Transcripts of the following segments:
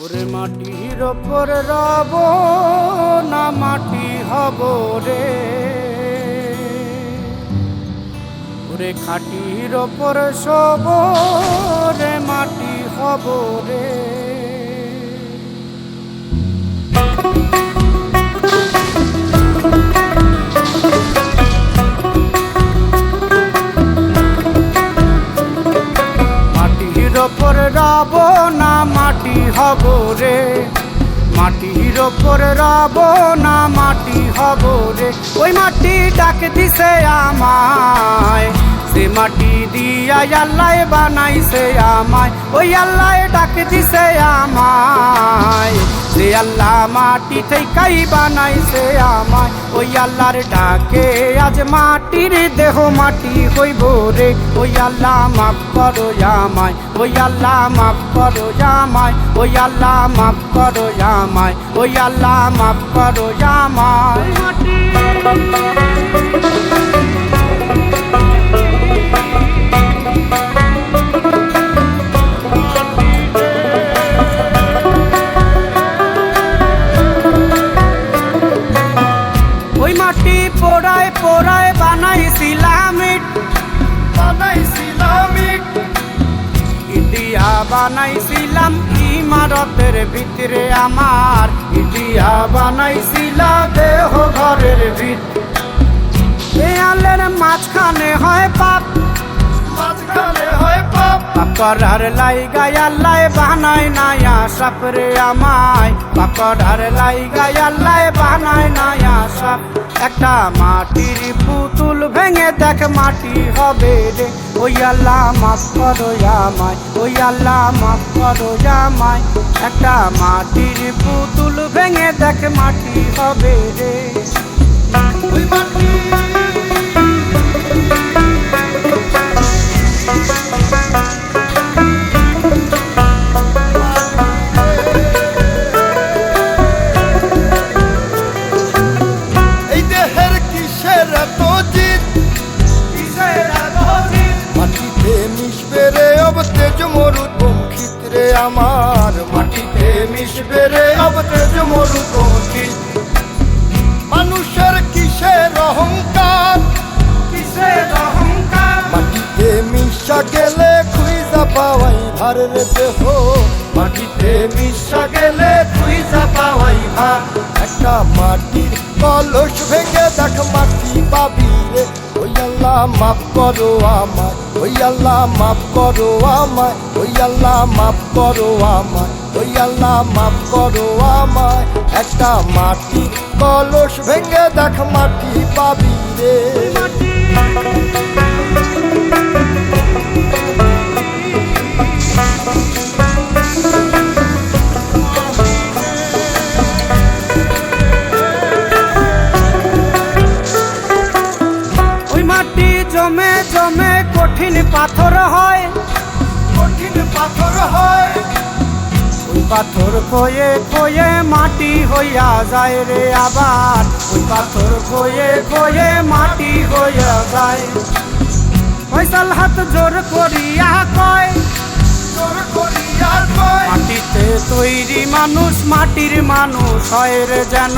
ওরে মাটির ওপর রব না মাটি হব রে, ওরে খাটির ওপর শোব রে মাটি হব রে। মাটির ওপর রব না মাটি হব রে, মাটির ওপর রব না মাটি হব রে। ওই মাটি ডাক দিছে আমায়, সে মাটি দিয়া আল্লাহ বানাইছে আমায়। ওই আল্লাহ ডাক দিছে আমায়, সে আল্লাহ মাটি থেকেই বানাইছে আমায়। ওই আল্লাহর ডাকে আজ মাটির দেহ মাটি হইব রে। ওই আল্লাহ মাফ করো আমায়, ওই আল্লাহ মাফ করো আমায়, ওই আল্লাহ মাফ করো আমায়, ওই আল্লাহ মাফ করো আমায়। ওই মাটি পোড়ায় পোড়ায় বানাইছিলাম ইট, ইটিয়া বানাইছিলাম ইমারতের ভিতরে আমার, ইটিয়া বানাইছিলাম দেহ ঘরের ভিত। দেয়ালের মাঝখানে হয় পাপ, মাঝখানে হয় পাপ, পাকড়ার লাইগায় আল্লাহ বানায় নায়া সাপ রে আমায়। পাকড়ার লাইগায় আল্লাহ বানায় নায়া সাপ। একটা মাটির পুতুল ভেঙে দেখ মাটি হবে রে। ওই আল্লাহ মাফ করো আমায়, ওই আল্লাহ মাফ করো আমায়। একটা মাটির পুতুল ভেঙে দেখ মাটি হবে রে। ওই মাটি আমার, মাটিতে মিশবে রে অব তেজ মরুভূমির। মানুষের কিসের অহংকার, কিসের অহংকার, মাটিতে মিশা গেলে খুঁজা পাওয়াই ভার রে দেহ। মাটিতে মিশা গেলে খুঁজা পাওয়াই ভার। একটা মাটির কলস ভেঙে দেখ মাটি পাবি রে। ওই আল্লাহ মাফ করো আমায়, ওই আল্লাহ মাফ করো আমায়, ওই আল্লাহ মাফ করো আমায়, ওই আল্লাহ মাফ করো আমায়। একটা মাটির কলস ভেঙে দেখ মাটি পাবি রে। জমে জমে কঠিন পাথর হয়, কঠিন পাথর হয়। ওই পাথর কয়ে কয়ে মাটি হইয়া যায় রে আবার। ওই পাথর কয়ে কয়ে মাটি হইয়া যায়। ফয়সাল হাত জোর করিয়া কয়, জোর করিয়া কয়, মাটিতে তৈরি মানুষ মাটির মানুষ হয় রে যেন।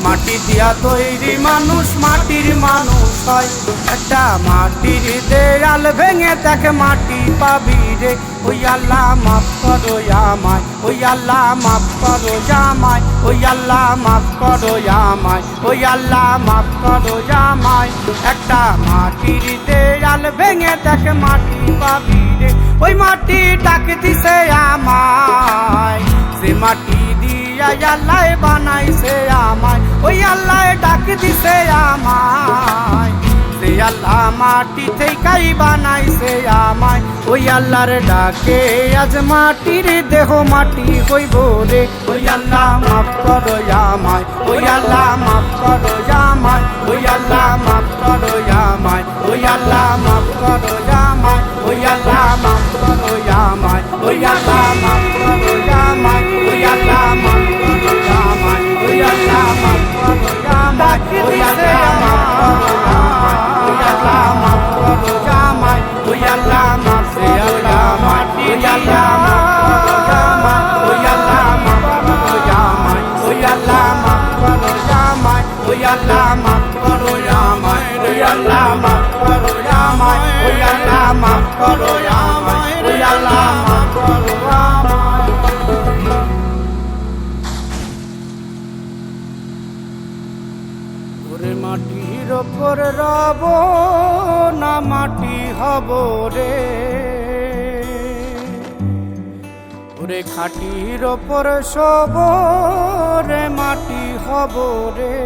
মাটি দিয়া তৈরি মানুষ মাটির মানুষ হয়। একটা মাটির দেয়াল ভেঙে দেখ মাটি পাবি রে। ওই আল্লাহ মাফ করো আমায়, ওই আল্লাহ মাফ করো আমায়, ওই আল্লাহ মাফ করো আমায়, ওই আল্লাহ মাফ করো আমায়। একটা মাটির দেয়াল ভেঙে দেখ মাটি পাবি রে। ওই মাটি ডাক দিছে আমায়, সে মাটি দিয়া আল্লাহ বানাইছে আমায়। ওই আল্লাহ ডাক দিছে আমায়, সে আল্লাহ মাটি থেকেই বানাইছে আমায়। ওই আল্লাহর ডাকে আজ মাটির দেহ মাটি হইব রে। ওই আল্লাহ মাফ করো আমায়, ওই আল্লাহ মাফ করো আমায়, ওই আল্লাহ মাফ করো আমায়, ওই আল্লাহ মাফ করো আমায়, ওই আল্লাহ মাফ করো আমায়, ওই আল্লাহ মাফ করো আমায়, ওই আল্লাহ মাফ করো আমায়, ওই আল্লাহ মাফ করো আমায়, ওই আল্লাহ মাফ করো আমায়, ওই আল্লাহ মাফ করো আমায়, ওই আল্লাহ মাফ করো আমায়, ওই আল্লাহ মাফ করো আমায়, ওই আল্লাহ ওপর রব না মাটি হব রে, ওরে খাটির ওপর শোব রে মাটি হব রে।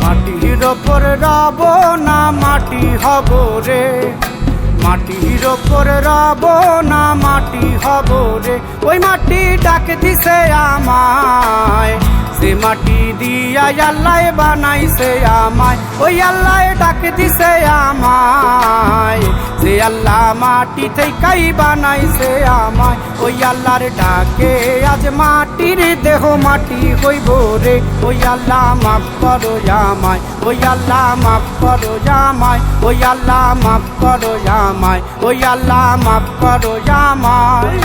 মাটির ওপর রব না মাটি হব রে, মাটির ওপর রব না মাটি হব রে। ওই মাটি ডাক দিছে আমায়, সে মাটি দিয়া আল্লাহ বানাইছে আমায়। ওই আল্লাহ ডাক দিছে আমায়, সে আল্লাহ মাটি থেকেই বানাইছে আমায়। ওই আল্লাহর ডাকে আজ মাটির দেহ মাটি হইব রে। ওই আল্লাহ মাফ করো আমায়, ওই আল্লাহ মাফ করো আমায়, ওই আল্লাহ মাফ করো আমায়, ওই আল্লাহ মাফ করো আমায়।